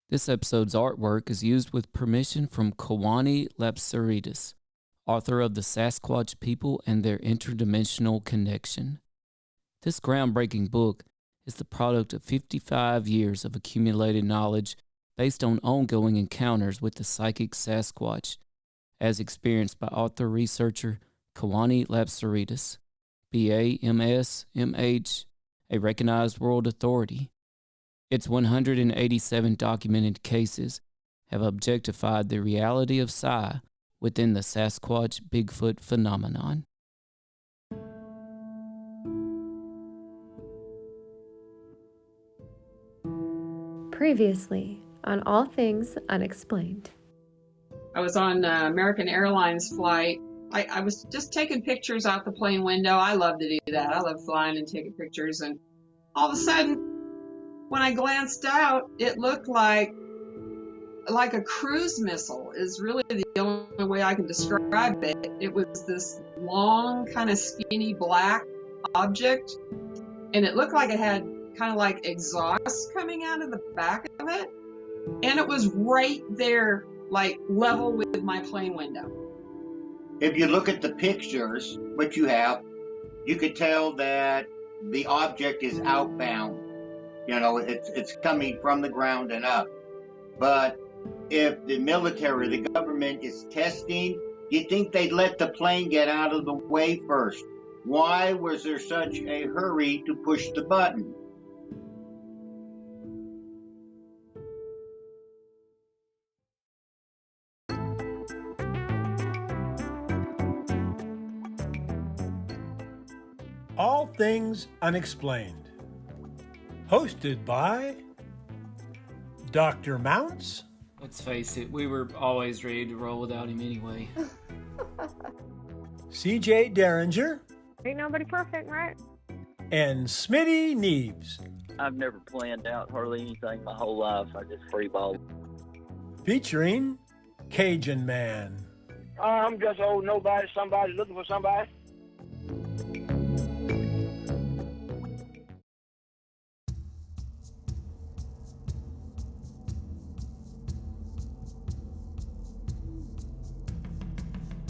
This episode's artwork is used with permission from Kawani Lapsarides, author of The Sasquatch People and Their Interdimensional Connection. This groundbreaking book is the product of 55 years of accumulated knowledge based on ongoing encounters with the psychic Sasquatch, as experienced by author-researcher Kawani Lapsarides, B.A., M.S., M.H., a recognized world authority. Its 187 documented cases have objectified the reality of psi within the Sasquatch Bigfoot phenomenon. Previously on All Things Unexplained. I was on American Airlines flight. I was just taking pictures out the plane window. I love to do that. I love flying and taking pictures. And all of a sudden, when I glanced out, it looked like a cruise missile is really the only way I can describe it. It was this long, kind of skinny black object, and it looked like it had kind of like exhaust coming out of the back of it. And it was right there, like level with my plane window. If you look at the pictures, what you have, you could tell that the object is outbound. You know, it's coming from the ground and up. But if the military, the government is testing, you think they'd let the plane get out of the way first? Why was there such a hurry to push the button? All Things Unexplained. Hosted by Dr. Mounts. Let's face it, we were always ready to roll without him anyway. CJ Derringer. Ain't nobody perfect, right? And Smitty Neebs. I've never planned out hardly anything my whole life. I just freeball. Featuring Cajun Man. I'm just old nobody, somebody looking for somebody.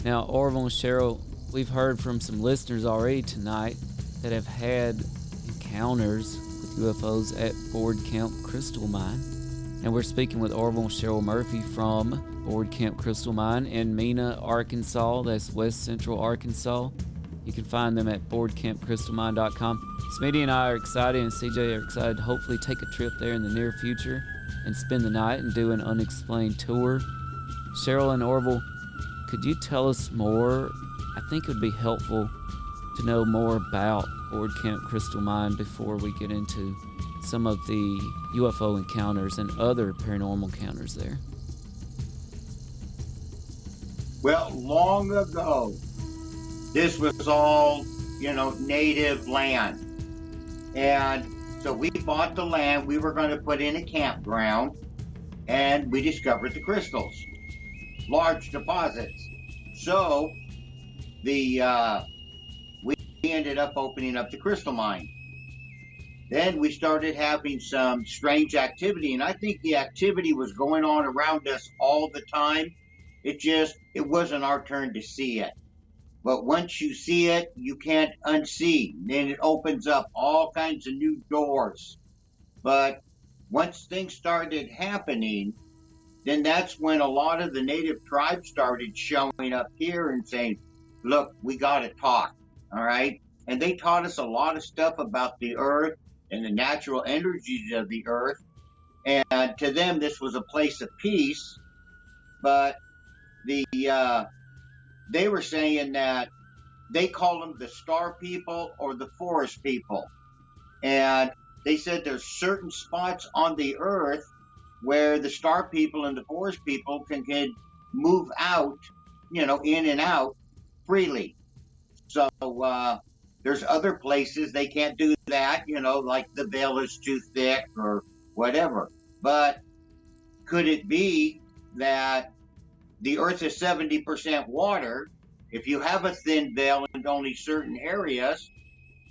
Now, Orville and Cheryl, we've heard from some listeners already tonight that have had encounters with UFOs at Board Camp Crystal Mine. And we're speaking with Orville and Cheryl Murphy from Board Camp Crystal Mine in Mena, Arkansas. That's West Central Arkansas. You can find them at boardcampcrystalmine.com. Smitty and I are excited, and CJ are excited to hopefully take a trip there in the near future and spend the night and do an unexplained tour. Cheryl and Orville, could you tell us more? I think it would be helpful to know more about Board Camp Crystal Mine before we get into some of the UFO encounters and other paranormal encounters there. Well, long ago, this was all, native land. And so we bought the land. We were going to put in a campground, and we discovered the crystals. Large deposits. So we ended up opening up the crystal mine. Then we started having some strange activity, and I think the activity was going on around us all the time. It wasn't our turn to see it. But once you see it, you can't unsee. Then it opens up all kinds of new doors. But once things started happening, then that's when a lot of the native tribes started showing up here and saying, look, we got to talk, all right? And they taught us a lot of stuff about the earth and the natural energies of the earth. And to them, this was a place of peace. But they were saying that they call them the star people or the forest people. And they said there's certain spots on the earth where the star people and the forest people can move out, in and out freely. So there's other places they can't do that, like the veil is too thick or whatever. But could it be that the earth is 70% water? If you have a thin veil in only certain areas,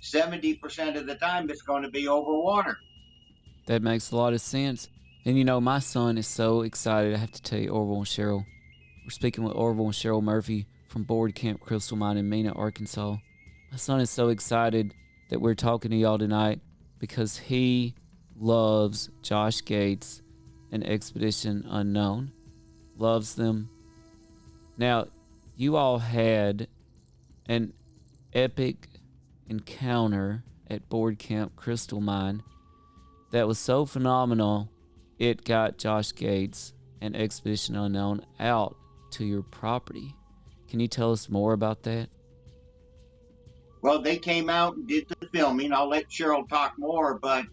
70% of the time it's going to be over water. That makes a lot of sense. And you know, my son is so excited. I have to tell you, Orville and Cheryl. We're speaking with Orville and Cheryl Murphy from Board Camp Crystal Mine in Mena, Arkansas. My son is so excited that we're talking to y'all tonight because he loves Josh Gates and Expedition Unknown. Loves them. Now, you all had an epic encounter at Board Camp Crystal Mine that was so phenomenal, it got Josh Gates and Expedition Unknown out to your property. Can you tell us more about that? Well, they came out and did the filming. I'll let Cheryl talk more, but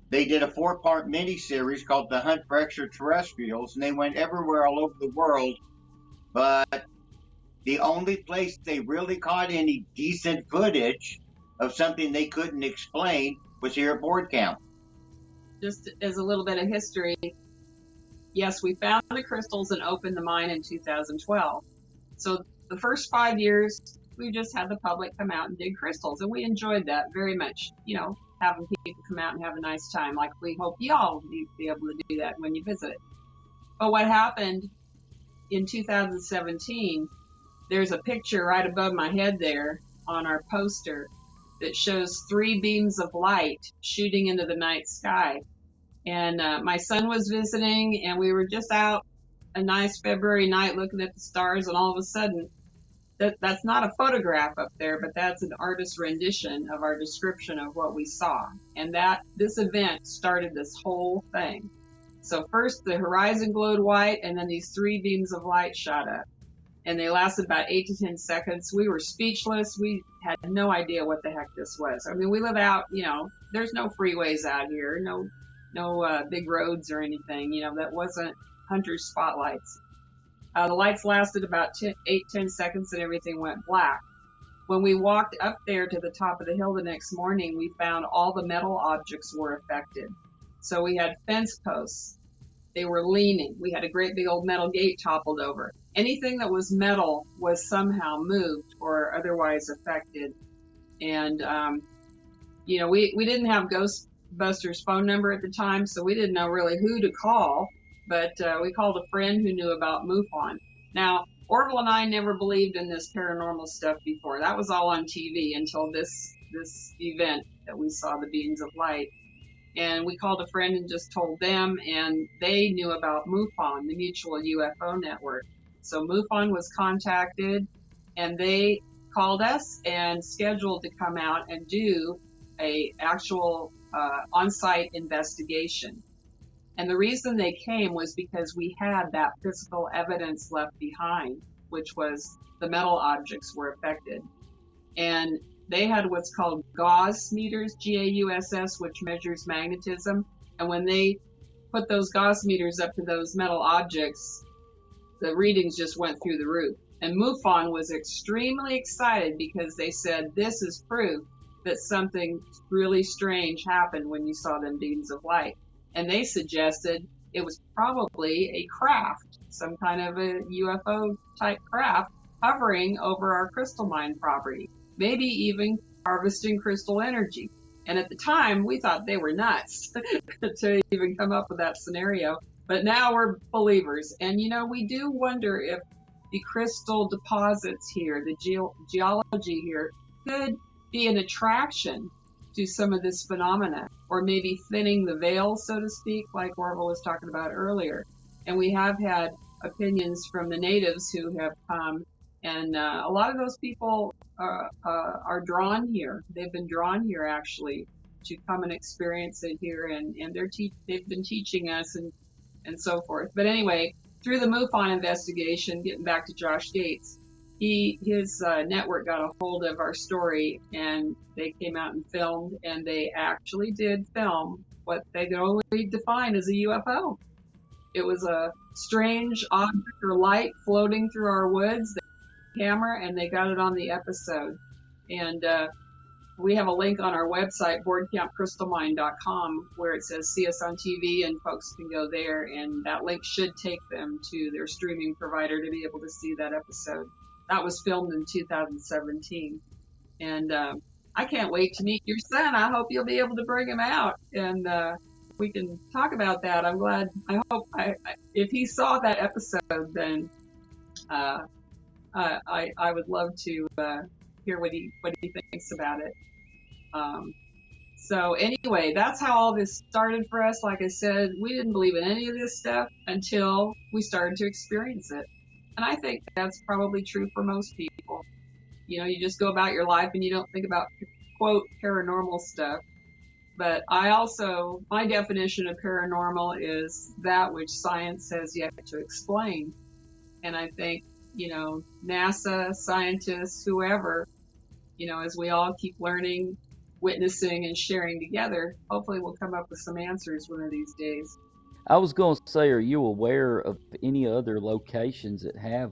they did a 4-part miniseries called The Hunt for Extraterrestrials, and they went everywhere all over the world. But the only place they really caught any decent footage of something they couldn't explain was here at Board Camp. Just as a little bit of history, yes, we found the crystals and opened the mine in 2012. So the first 5 years, we just had the public come out and dig crystals, and we enjoyed that very much. You know, having people come out and have a nice time, like we hope y'all will be able to do that when you visit. But what happened in 2017, there's a picture right above my head there on our poster that shows 3 beams of light shooting into the night sky. And my son was visiting, and we were just out a nice February night looking at the stars, and all of a sudden, that's not a photograph up there, but that's an artist's rendition of our description of what we saw. And this event started this whole thing. So first the horizon glowed white, and then these 3 beams of light shot up. And they lasted about 8 to 10 seconds. We were speechless. We had no idea what the heck this was. I mean, we live out, you know, there's no freeways out here, no big roads or anything, you know, that wasn't hunter's spotlights. The lights lasted about 8-10 seconds and everything went black. When we walked up there to the top of the hill the next morning, we found all the metal objects were affected. So we had fence posts. They were leaning. We had a great big old metal gate toppled over. Anything that was metal was somehow moved or otherwise affected. And, you know, we didn't have Ghostbusters' phone number at the time, so we didn't know really who to call. But we called a friend who knew about MUFON. Now, Orville and I never believed in this paranormal stuff before. That was all on TV until this event that we saw the beams of light. And we called a friend and just told them, and they knew about MUFON, the Mutual UFO Network. So MUFON was contacted, and they called us and scheduled to come out and do a actual on-site investigation. And the reason they came was because we had that physical evidence left behind, which was the metal objects were affected. And they had what's called Gauss meters, G-A-U-S-S, which measures magnetism. And when they put those Gauss meters up to those metal objects, the readings just went through the roof. And MUFON was extremely excited because they said, this is proof that something really strange happened when you saw them beams of light. And they suggested it was probably a craft, some kind of a UFO type craft hovering over our crystal mine property, maybe even harvesting crystal energy. And at the time, we thought they were nuts to even come up with that scenario. But now we're believers. And, you know, we do wonder if the crystal deposits here, the geology here, could be an attraction to some of this phenomena, or maybe thinning the veil, so to speak, like Orville was talking about earlier. And we have had opinions from the natives who have come, and a lot of those people are drawn here. They've been drawn here, actually, to come and experience it here, and they've been teaching us and so forth. But anyway, through the MUFON investigation, getting back to Josh Gates, his network got a hold of our story, and they came out and filmed, and they actually did film what they could only define as a UFO. It was a strange object or light floating through our woods. They had a camera, and they got it on the episode. And we have a link on our website, boardcampcrystalmine.com, where it says see us on TV, and folks can go there, and that link should take them to their streaming provider to be able to see that episode. That was filmed in 2017. And I can't wait to meet your son. I hope you'll be able to bring him out. And we can talk about that. I'm glad. I hope if he saw that episode, then I would love to hear what he thinks about it. So anyway, that's how all this started for us. Like I said, we didn't believe in any of this stuff until we started to experience it. And I think that's probably true for most people. You know, you just go about your life and you don't think about, quote, paranormal stuff. But my definition of paranormal is that which science has yet to explain. And I think, you know, NASA, scientists, whoever, you know, as we all keep learning, witnessing, and sharing together, hopefully we'll come up with some answers one of these days. I was going to say, are you aware of any other locations that have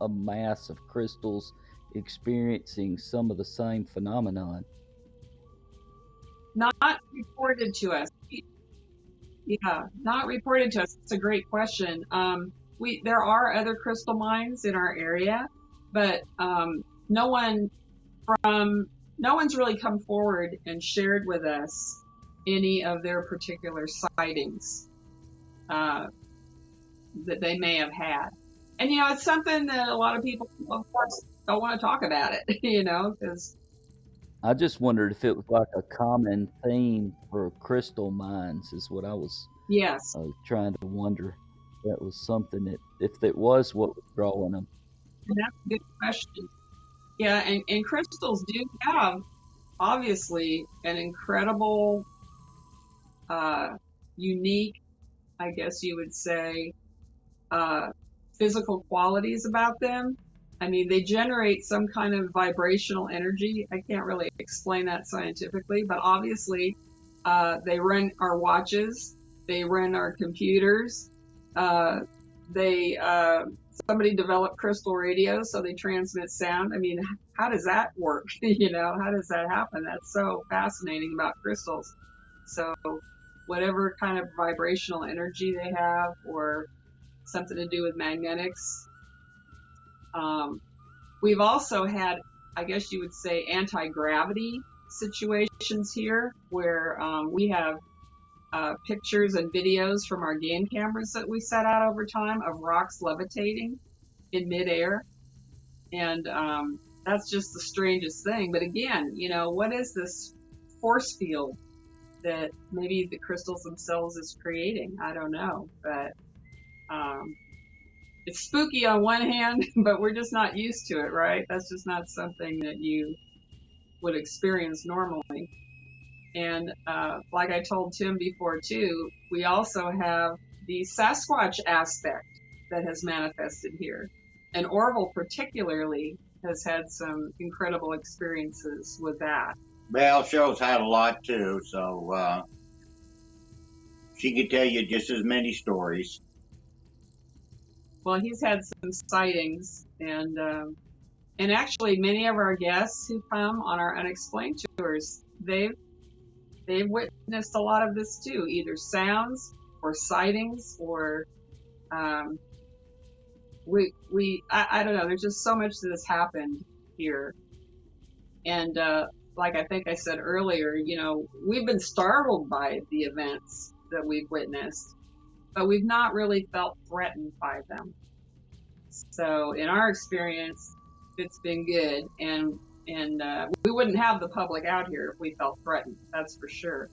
a mass of crystals experiencing some of the same phenomenon? Not reported to us. Yeah, not reported to us. It's a great question. There are other crystal mines in our area, but no one's really come forward and shared with us any of their particular sightings that they may have had. And, you know, it's something that a lot of people, of course, don't want to talk about it, you know, because I just wondered if it was like a common theme for crystal mines is what I was yes. Trying to wonder. That was something that, if it was, what was drawing them. And that's a good question. Yeah, and crystals do have, obviously, an incredible, unique, I guess you would say, physical qualities about them. I mean, they generate some kind of vibrational energy. I can't really explain that scientifically, but obviously, they run our watches, they run our computers, somebody developed crystal radios, so they transmit sound. I mean, how does that work? You know, how does that happen? That's so fascinating about crystals. So whatever kind of vibrational energy they have, or something to do with magnetics. We've also had, I guess you would say, anti-gravity situations here, where we have pictures and videos from our game cameras that we set out over time of rocks levitating in midair. And that's just the strangest thing. But again, you know, what is this force field that maybe the crystals themselves is creating? I don't know. But it's spooky on one hand, but we're just not used to it, right? That's just not something that you would experience normally. And like I told Tim before too, we also have the Sasquatch aspect that has manifested here. And Orville particularly has had some incredible experiences with that. Well, Cheryl's had a lot too, so she could tell you just as many stories. Well, he's had some sightings, and actually many of our guests who come on our Unexplained tours, they've witnessed a lot of this too, either sounds or sightings, or I don't know. There's just so much that has happened here, and like I think I said earlier, you know, we've been startled by the events that we've witnessed, but we've not really felt threatened by them. So in our experience, it's been good, and we wouldn't have the public out here if we felt threatened. That's for sure.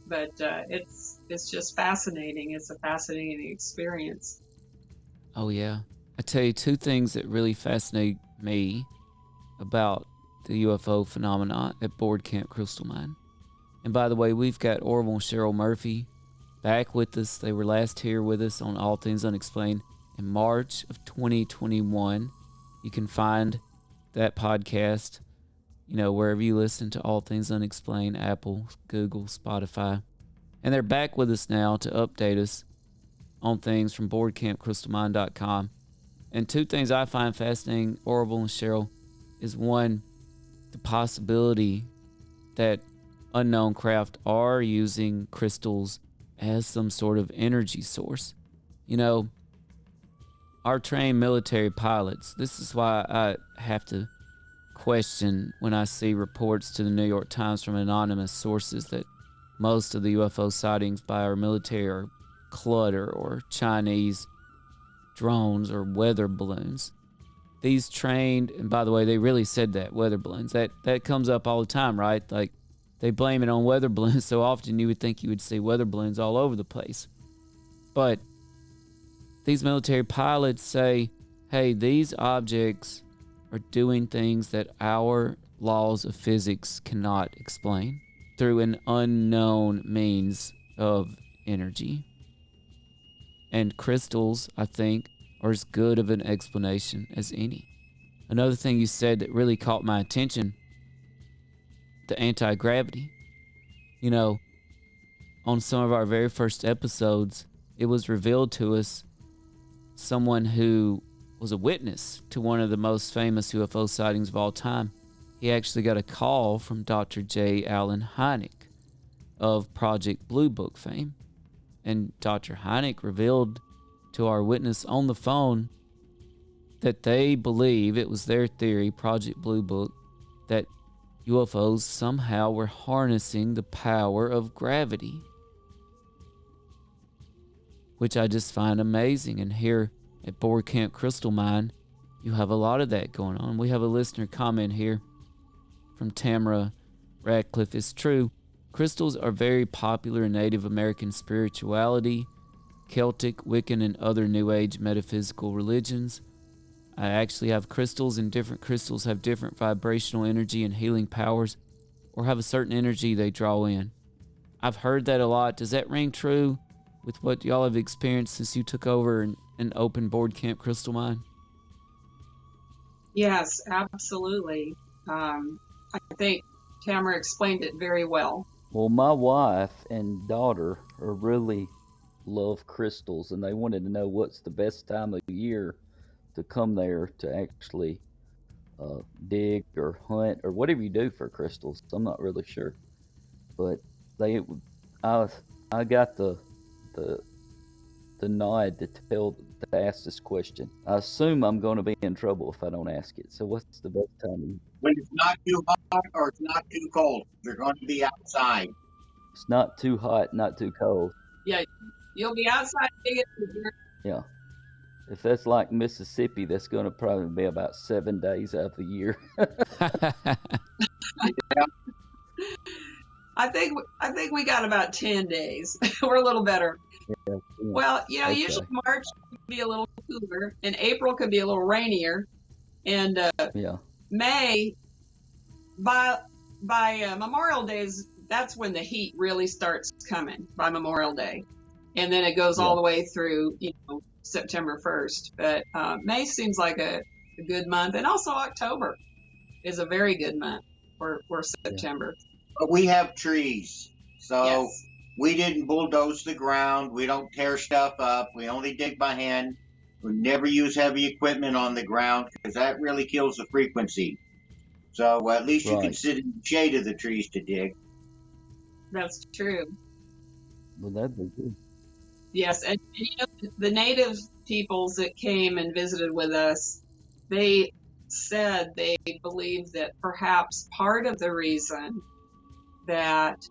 But it's just fascinating. It's a fascinating experience. Oh yeah, I tell you, two things that really fascinate me about the UFO phenomena at Board Camp Crystal Mine. And by the way, we've got Orville and Cheryl Murphy back with us. They were last here with us on All Things Unexplained in March of 2021. You can find that podcast, you know, wherever you listen to All Things Unexplained, Apple, Google, Spotify. And they're back with us now to update us on things from boardcampcrystalmine.com. And two things I find fascinating, Orville and Cheryl, is one, the possibility that unknown craft are using crystals as some sort of energy source. You know, our trained military pilots, this is why I have to question when I see reports to the New York Times from anonymous sources that most of the UFO sightings by our military are clutter or Chinese drones or weather balloons. These trained, and by the way, they really said that, weather balloons. That comes up all the time, right? Like, they blame it on weather balloons so often you would think you would see weather balloons all over the place. But these military pilots say, hey, these objects are doing things that our laws of physics cannot explain through an unknown means of energy. And crystals, I think, are as good of an explanation as any. Another thing you said that really caught my attention, the anti-gravity. You know, on some of our very first episodes, it was revealed to us someone who was a witness to one of the most famous UFO sightings of all time. He actually got a call from Dr. J. Allen Hynek of Project Blue Book fame. And Dr. Hynek revealed to our witness on the phone that they believe, it was their theory, Project Blue Book, that UFOs somehow were harnessing the power of gravity, which I just find amazing. And here at Board Camp Crystal Mine, you have a lot of that going on. We have a listener comment here from Tamara Radcliffe. It's true, crystals are very popular in Native American spirituality, Celtic, Wiccan, and other New Age metaphysical religions. I actually have crystals, and different crystals have different vibrational energy and healing powers, or have a certain energy they draw in. I've heard that a lot. Does that ring true with what y'all have experienced since you took over and opened Board Camp Crystal Mine? Yes, absolutely. I think Tamara explained it very well. Well, my wife and daughter are really love crystals, and they wanted to know what's the best time of year to come there to actually dig or hunt or whatever you do for crystals. I'm not really sure, but I got the nod to ask this question. I assume I'm going to be in trouble if I don't ask it. So what's the best time? When it's not too hot or it's not too cold, you're going to be outside. It's not too hot, not too cold. Yeah, you'll be outside digging. Yeah. If that's like Mississippi, that's going to probably be about 7 days out of the year. I think we got about 10 days. We're a little better. Yeah. Well, Okay. usually March can be a little cooler, and April can be a little rainier, and Yeah. May by Memorial Days, that's when the heat really starts coming by Memorial Day, and then it goes all the way through September 1st. But May seems like a good month, and also October is a very good month for September. But we have trees, so Yes. we didn't bulldoze the ground. We don't tear stuff up. We only dig by hand. We never use heavy equipment on the ground because that really kills the frequency. So at least you can Right. sit in the shade of the trees to dig. That's true. Well, that'd be good. Yes, and the native peoples that came and visited with us, they said they believed that perhaps part of the reason that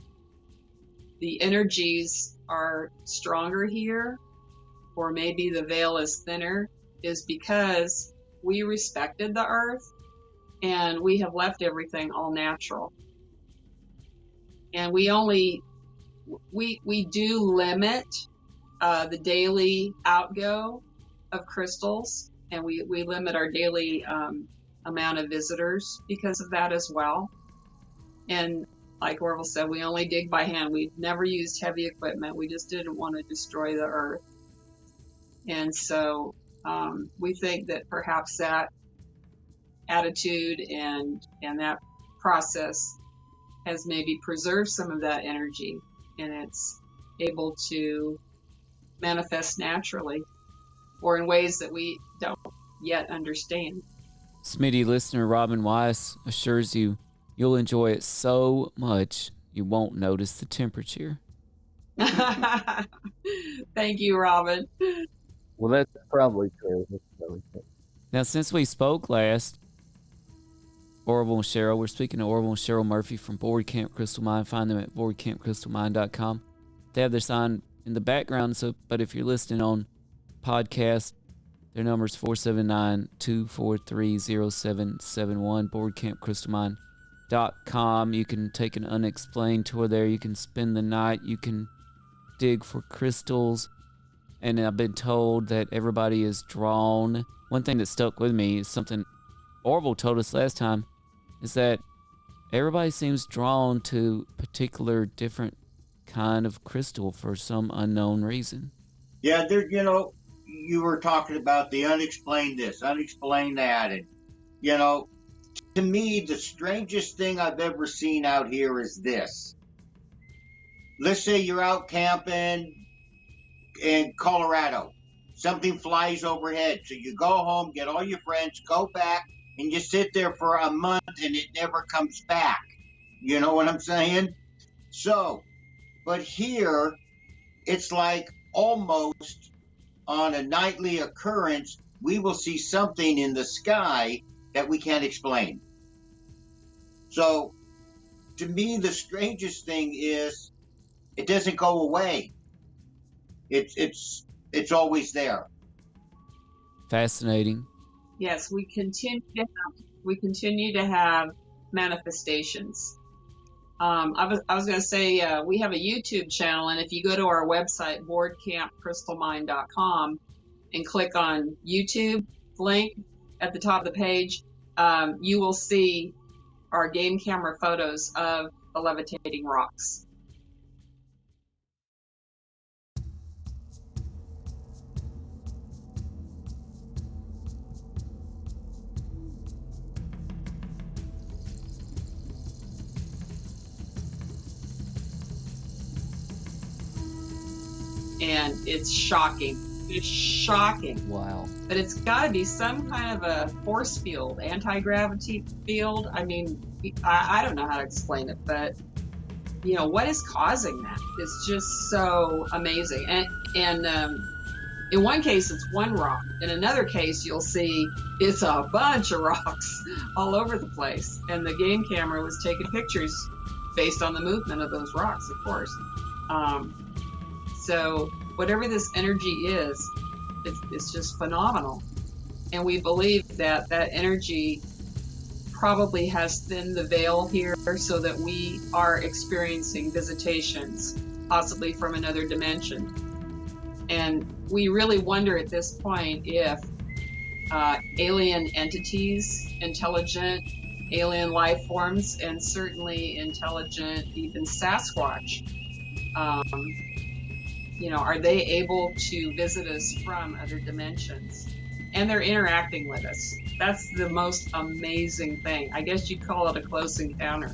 the energies are stronger here, or maybe the veil is thinner, is because we respected the earth and we have left everything all natural. And we do limit the daily outgo of crystals, and we limit our daily amount of visitors because of that as well. And like Orville said, we only dig by hand. We've never used heavy equipment. We just didn't want to destroy the earth. And so we think that perhaps that attitude and that process has maybe preserved some of that energy, and it's able to manifest naturally or in ways that we don't yet understand. Smitty listener Robin Weiss assures you you'll enjoy it so much you won't notice the temperature. Thank you, Robin. Well, that's probably true. Now, since we spoke last, Orville and Cheryl. We're speaking to Orville and Cheryl Murphy from Board Camp Crystal Mine. Find them at boardcampcrystalmine.com. They have their sign in the background, but if you're listening on podcast, their number is 479-243-0771, boardcampcrystalmine.com. You can take an unexplained tour there. You can spend the night. You can dig for crystals. And I've been told that everybody is drawn. One thing that stuck with me is something Orville told us last time, is that everybody seems drawn to a particular different kind of crystal for some unknown reason. Yeah, there. You were talking about the unexplained this, unexplained that, and to me, the strangest thing I've ever seen out here is this. Let's say you're out camping in Colorado. Something flies overhead. So you go home, get all your friends, go back, and you sit there for a month and it never comes back. You know what I'm saying? So, but here, it's like almost on a nightly occurrence, we will see something in the sky that we can't explain. So, to me, the strangest thing is it doesn't go away. It's always there. Fascinating. Yes, we continue to have manifestations. I was going to say we have a YouTube channel, and if you go to our website boardcampcrystalmine.com and click on YouTube link at the top of the page, you will see our game camera photos of the levitating rocks. And it's shocking. It's shocking. Wow. But it's got to be some kind of a force field, anti-gravity field. I mean, I don't know how to explain it, but what is causing that? It's just so amazing. And in one case, it's one rock. In another case, you'll see it's a bunch of rocks all over the place. And the game camera was taking pictures based on the movement of those rocks, of course. So whatever this energy is, it's just phenomenal. And we believe that energy probably has thinned the veil here so that we are experiencing visitations, possibly from another dimension. And we really wonder at this point if alien entities, intelligent alien life forms, and certainly intelligent, even Sasquatch, are they able to visit us from other dimensions? And they're interacting with us. That's the most amazing thing. I guess you'd call it a close encounter.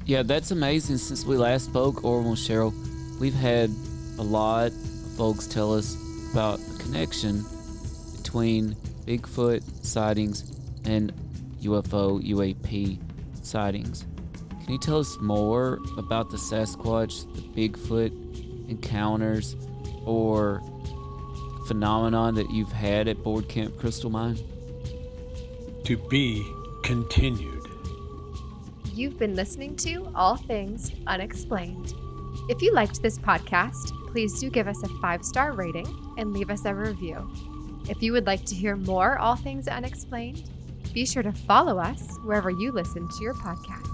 Yeah, that's amazing. Since we last spoke, Orville and Cheryl, we've had a lot of folks tell us about the connection between Bigfoot sightings and UAP sightings. Can you tell us more about the Sasquatch, the Bigfoot encounters, or phenomenon that you've had at Board Camp Crystal Mine? To be continued. You've been listening to All Things Unexplained. If you liked this podcast, please do give us a 5-star rating and leave us a review. If you would like to hear more All Things Unexplained, be sure to follow us wherever you listen to your podcasts.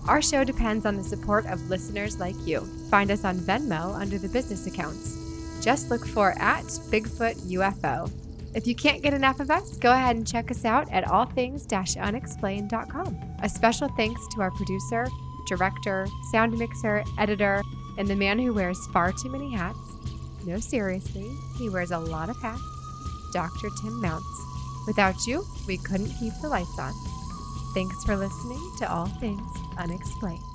Our show depends on the support of listeners like you. Find us on Venmo under the business accounts. Just look for @BigfootUFO. If you can't get enough of us, go ahead and check us out at allthings-unexplained.com. A special thanks to our producer, director, sound mixer, editor, and the man who wears far too many hats. No, seriously, he wears a lot of hats, Dr. Tim Mounts. Without you, we couldn't keep the lights on. Thanks for listening to All Things Unexplained.